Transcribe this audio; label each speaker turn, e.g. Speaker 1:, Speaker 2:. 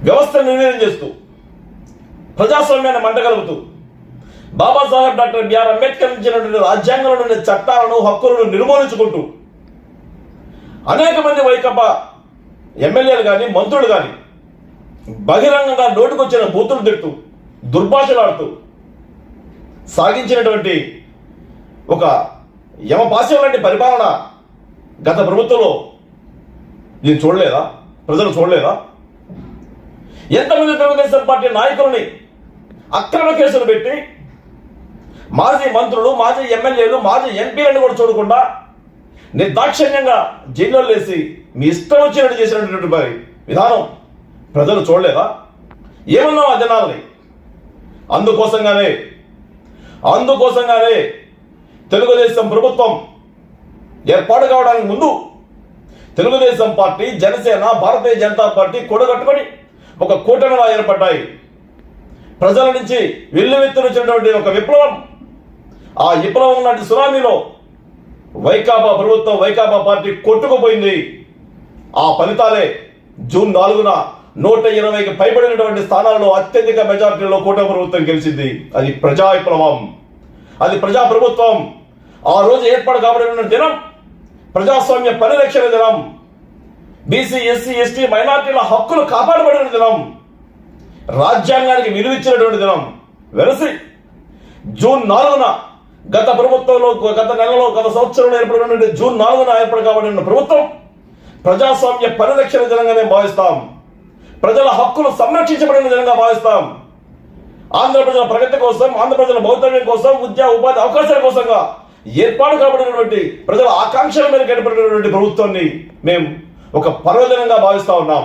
Speaker 1: వ్యవస్థను నిర్వీర్యం చేస్తూ ప్రజాస్వామ్యాన్ని మంటగలుగుతూ బాబాసాహెబ్ డాక్టర్ బిఆర్ అంబేద్కర్ ఇచ్చినటువంటి రాజ్యాంగంలో ఉండే చట్టాలను హక్కులను నిర్మూలించుకుంటూ అనేక మంది వైకాపా ఎమ్మెల్యేలు కానీ మంత్రులు కానీ బహిరంగంగా నోటుకొచ్చిన బూతులు తిడుతూ దుర్భాషలాడుతూ సాగించినటువంటి ఒక యమపాశం లాంటి పరిపాలన గత ప్రభుత్వంలో దీన్ని చూడలేదా? ప్రజలు చూడలేదా? ఎంతమంది తెలుగుదేశం పార్టీ నాయకులని అక్రమ కేసులు పెట్టి మాజీ మంత్రులు, మాజీ ఎమ్మెల్యేలు, మాజీ ఎంపీలను కూడా చూడకుండా నిర్దాక్షిణ్యంగా జైల్లో వేసి మీ ఇష్టం వచ్చినట్టు చేసినటువంటి విధానం ప్రజలు చూడలేదా? ఏమన్నాం ఆ జనాల్ని? అందుకోసంగానే తెలుగుదేశం ప్రభుత్వం ఏర్పాటు కావడానికి ముందు తెలుగుదేశం పార్టీ, జనసేన, భారతీయ జనతా పార్టీ కూడగట్టుకొని ఒక కూటమిలా ఏర్పడ్డాయి. ప్రజల నుంచి వెల్లువెత్తునొచ్చినటువంటి ఒక విప్లవం, ఆ విప్లవం లాంటి సునామీలో వైకాపా ప్రభుత్వం, వైకాపా పార్టీ కొట్టుకుపోయింది. ఆ ఫలితాలే జూన్ 4న 120కి పైబడినటువంటి స్థానాల్లో అత్యధిక మెజార్టీలో కూటమి ప్రభుత్వం గెలిచింది. అది ప్రజా విప్లవం, అది ప్రజా ప్రభుత్వం. ఆ రోజు ఏర్పాటు కాబడిన దినం ప్రజాస్వామ్య పరిరక్షణ దినం, బీసీ, ఎస్సీ, ఎస్టీ, మైనార్టీల హక్కులు కాపాడబడిన దినం, రాజ్యాంగానికి విలువిచ్చినటువంటి దినం. వెరసి జూన్ 4న గత ప్రభుత్వంలో, గత నెలలో, గత సంవత్సరంలో ఏర్పడినటువంటి జూన్ 4న ఏర్పాటు కాబడిన ప్రభుత్వం ప్రజాస్వామ్య పరిరక్షణ దినంగానే భావిస్తాం. ప్రజల హక్కులు సంరక్షించబడిన దినంగా భావిస్తాం. ఆంధ్ర ప్రజల ప్రగతి కోసం, ఆంధ్ర ప్రజల భౌతవ్యం కోసం, ఉపాధి అవకాశాల కోసంగా ఏర్పాటు కాబడినటువంటి ప్రజల ఆకాంక్షల మేరకు ఏర్పడినటువంటి ప్రభుత్వాన్ని మేము ఒక పర్వదినంగా భావిస్తా ఉన్నాం.